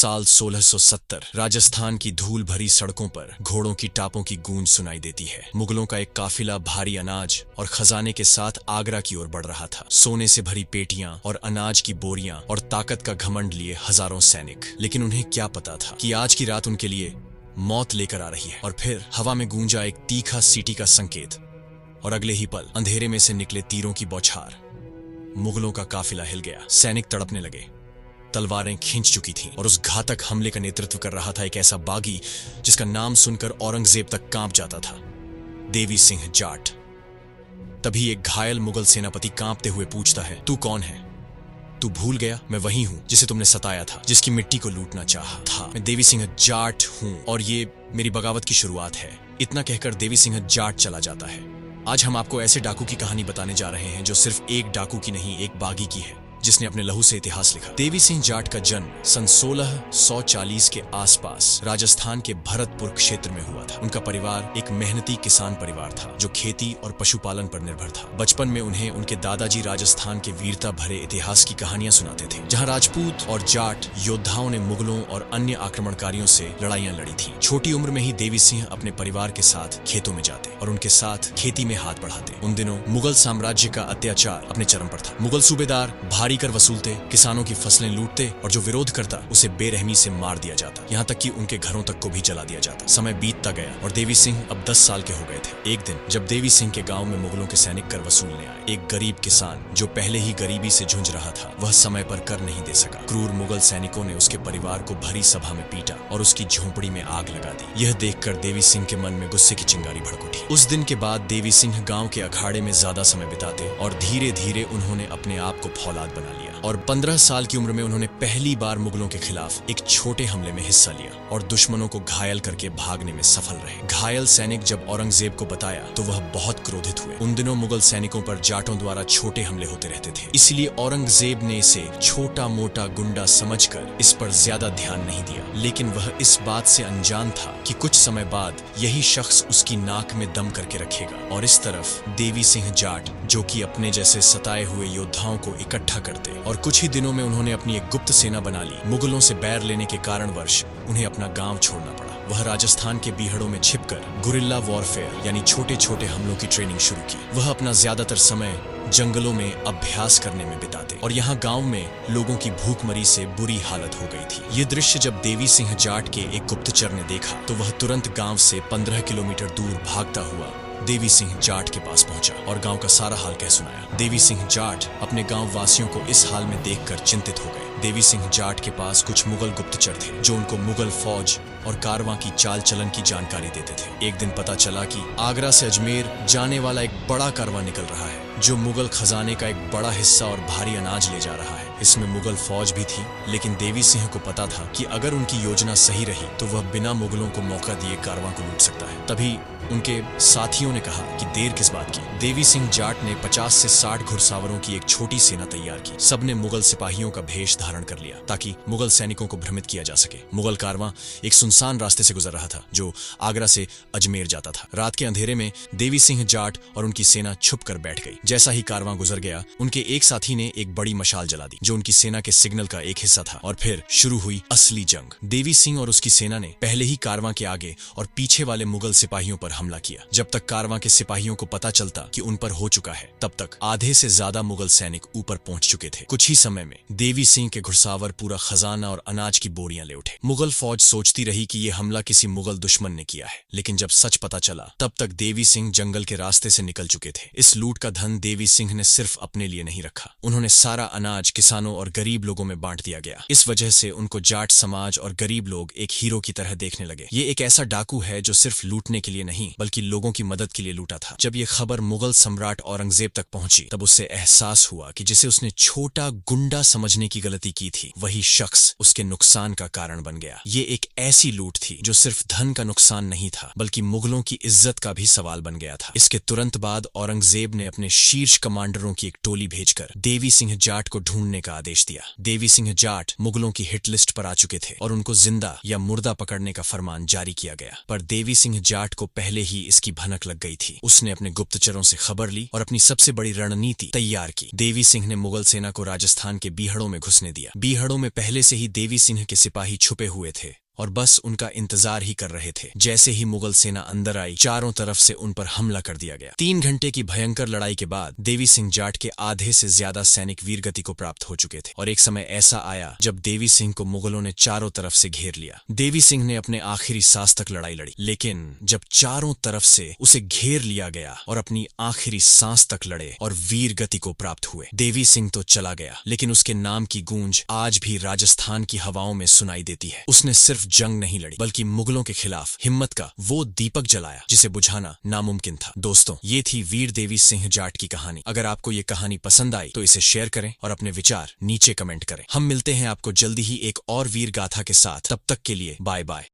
साल 1670 राजस्थान की धूल भरी सड़कों पर घोड़ों की टापों की गूंज सुनाई देती है। मुगलों का एक काफिला भारी अनाज और खजाने के साथ आगरा की ओर बढ़ रहा था। सोने से भरी पेटियां और अनाज की बोरियां और ताकत का घमंड लिए हजारों सैनिक। लेकिन उन्हें क्या पता था कि आज की रात उनके लिए मौत लेकर आ रही है। और फिर हवा में गूंजा एक तीखा सीटी का संकेत और अगले ही पल अंधेरे में से निकले तीरों की बौछार। मुगलों का काफिला हिल गया। सैनिक तड़पने लगे, तलवारें खींच चुकी थीं और उस घातक हमले का नेतृत्व कर रहा था एक ऐसा बागी जिसका नाम सुनकर औरंगजेब तक कांप जाता था, देवी सिंह जाट। तभी एक घायल मुगल सेनापति कांपते हुए पूछता है, तू कौन है? तू भूल गया मैं वही हूं जिसे तुमने सताया था, जिसकी मिट्टी को लूटना चाहा था। मैं देवी सिंह जाट हूं और ये मेरी बगावत की शुरुआत है। इतना कहकर देवी सिंह जाट चला जाता है। आज हम आपको ऐसे डाकू की कहानी बताने जा रहे हैं जो सिर्फ एक डाकू की नहीं, एक बागी की है जिसने अपने लहू से इतिहास लिखा। देवी सिंह जाट का जन्म सन 1640 के आसपास राजस्थान के भरतपुर क्षेत्र में हुआ था। उनका परिवार एक मेहनती किसान परिवार था जो खेती और पशुपालन पर निर्भर था। बचपन में उन्हें उनके दादाजी राजस्थान के वीरता भरे इतिहास की कहानियां सुनाते थे, जहां राजपूत और जाट योद्धाओं ने मुगलों और अन्य आक्रमणकारियों से लड़ाइयां लड़ी थीं। छोटी उम्र में ही देवी सिंह अपने परिवार के साथ खेतों में जाते और उनके साथ खेती में हाथ बढ़ाते। उन दिनों मुगल साम्राज्य का अत्याचार अपने चरम पर था। मुगल सूबेदार भारी कर वसूलते, किसानों की फसलें लूटते और जो विरोध करता उसे बेरहमी से मार दिया जाता, यहाँ तक कि उनके घरों तक को भी जला दिया जाता। समय बीतता गया और देवी सिंह अब 10 साल के हो गए थे। एक दिन जब देवी सिंह के गांव में मुगलों के सैनिक कर वसूलने आए, एक गरीब किसान जो पहले ही गरीबी से झुंझ रहा था, वह समय पर कर नहीं दे सका। क्रूर मुगल सैनिकों ने उसके परिवार को भरी सभा में पीटा और उसकी झोंपड़ी में आग लगा दी। यह देखकर देवी सिंह के मन में गुस्से की चिंगारी भड़क उठी। उस दिन के बाद देवी सिंह गाँव के अखाड़े में ज्यादा समय बिताते और धीरे धीरे उन्होंने अपने आप को फौलाद बना लिया। और 15 साल की उम्र में उन्होंने पहली बार मुगलों के खिलाफ एक छोटे हमले में हिस्सा लिया और दुश्मनों को घायल करके भागने में सफल रहे। घायल सैनिक जब औरंगजेब को बताया तो वह बहुत क्रोधित हुए। उन दिनों मुगल सैनिकों पर जाटों द्वारा छोटे हमले होते रहते थे, इसलिए औरंगजेब ने इसे छोटा मोटा गुंडा समझकर इस पर ज्यादा ध्यान नहीं दिया। लेकिन वह इस बात से अनजान था कि कुछ समय बाद यही शख्स उसकी नाक में दम करके रखेगा। और इस तरफ देवी सिंह जाट, जो कि अपने जैसे सताए हुए योद्धाओं को इकट्ठा करते, और कुछ ही दिनों में उन्होंने अपनी एक गुप्त सेना बना ली। मुगलों से बैर लेने के कारणवश उन्हें अपना गांव छोड़ना पड़ा। वह राजस्थान के बीहड़ों में छिपकर गुरिल्ला वॉरफेयर यानी छोटे छोटे हमलों की ट्रेनिंग शुरू की। वह अपना ज्यादातर समय जंगलों में अभ्यास करने में बिताते और यहाँ गांव में लोगों की भूखमरी से बुरी हालत हो गई थी। ये दृश्य जब देवी सिंह जाट के एक गुप्तचर ने देखा तो वह तुरंत गांव से 15 किलोमीटर दूर भागता हुआ देवी सिंह जाट के पास पहुंचा और गांव का सारा हाल कह सुनाया। देवी सिंह जाट अपने गांव वासियों को इस हाल में देखकर चिंतित हो गए। देवी सिंह जाट के पास कुछ मुगल गुप्तचर थे जो उनको मुगल फौज और कारवां की चाल चलन की जानकारी देते थे। एक दिन पता चला कि आगरा से अजमेर जाने वाला एक बड़ा कारवां निकल रहा है जो मुगल खजाने का एक बड़ा हिस्सा और भारी अनाज ले जा रहा है। इसमें मुगल फौज भी थी, लेकिन देवी सिंह को पता था कि अगर उनकी योजना सही रही तो वह बिना मुगलों को मौका दिए कारवां को लूट सकता है। तभी उनके साथियों ने कहा कि देर किस बात की। देवी सिंह जाट ने 50 से 60 घुड़सावरों की एक छोटी सेना तैयार की। सबने मुगल सिपाहियों का भेष धारण कर लिया ताकि मुगल सैनिकों को भ्रमित किया जा सके। मुगल कारवां एक सुनसान रास्ते से गुजर रहा था जो आगरा से अजमेर जाता था। रात के अंधेरे में देवी सिंह जाट और उनकी सेना छुप कर बैठ गई। जैसा ही कारवां गुजर गया, उनके एक साथी ने एक बड़ी मशाल जला दी जो उनकी सेना के सिग्नल का एक हिस्सा था और फिर शुरू हुई असली जंग। देवी सिंह और उसकी सेना ने पहले ही कारवां के आगे और पीछे वाले मुगल सिपाहियों पर हमला किया। जब तक कारवां के सिपाहियों को पता चलता कि उन पर हो चुका है, तब तक आधे से ज्यादा मुगल सैनिक ऊपर पहुंच चुके थे। कुछ ही समय में देवी सिंह के घुड़सावर पूरा खजाना और अनाज की बोरियां ले उठे। मुगल फौज सोचती रही कि यह हमला किसी मुगल दुश्मन ने किया है, लेकिन जब सच पता चला तब तक देवी सिंह जंगल के रास्ते से निकल चुके थे। इस लूट का धन देवी सिंह ने सिर्फ अपने लिए नहीं रखा, उन्होंने सारा अनाज किसानों और गरीब लोगों में बांट दिया गया। इस वजह से उनको जाट समाज और गरीब लोग एक हीरो की तरह देखने लगे। ये एक ऐसा डाकू है जो सिर्फ लूटने के लिए नहीं बल्कि लोगों की मदद के लिए लूटा था। जब ये खबर मुगल सम्राट औरंगजेब तक पहुंची तब उससे एहसास हुआ कि जिसे उसने छोटा गुंडा समझने की गलती की थी, वही शख्स उसके नुकसान का कारण बन गया। ये एक ऐसी लूट थी जो सिर्फ धन का नुकसान नहीं था बल्कि मुगलों की इज्जत का भी सवाल बन गया था। इसके तुरंत बाद औरंगजेब ने अपने शीर्ष कमांडरों की एक टोली भेजकर देवी सिंह जाट को ढूंढने का आदेश दिया। देवी सिंह जाट मुगलों की हिट लिस्ट पर आ चुके थे और उनको जिंदा या मुर्दा पकड़ने का फरमान जारी किया गया। पर देवी सिंह जाट को पहले पहले ही इसकी भनक लग गई थी। उसने अपने गुप्तचरों से खबर ली और अपनी सबसे बड़ी रणनीति तैयार की। देवी सिंह ने मुगल सेना को राजस्थान के बीहड़ों में घुसने दिया। बीहड़ों में पहले से ही देवी सिंह के सिपाही छुपे हुए थे और बस उनका इंतजार ही कर रहे थे। जैसे ही मुगल सेना अंदर आई, चारों तरफ से उन पर हमला कर दिया गया। 3 घंटे की भयंकर लड़ाई के बाद देवी सिंह जाट के आधे से ज्यादा सैनिक वीरगति को प्राप्त हो चुके थे और एक समय ऐसा आया जब देवी सिंह को मुगलों ने चारों तरफ से घेर लिया। देवी सिंह ने अपने आखिरी सांस तक लड़ाई लड़ी, लेकिन जब चारों तरफ से उसे घेर लिया गया और अपनी आखिरी सांस तक लड़े और वीरगति को प्राप्त हुए, देवी सिंह तो चला गया, लेकिन उसके नाम की गूंज आज भी राजस्थान की हवाओं में सुनाई देती है। उसने सिर्फ जंग नहीं लड़ी, बल्कि मुगलों के खिलाफ हिम्मत का वो दीपक जलाया जिसे बुझाना नामुमकिन था। दोस्तों, ये थी वीर देवी सिंह जाट की कहानी। अगर आपको ये कहानी पसंद आई तो इसे शेयर करें और अपने विचार नीचे कमेंट करें। हम मिलते हैं आपको जल्दी ही एक और वीर गाथा के साथ। तब तक के लिए बाय बाय।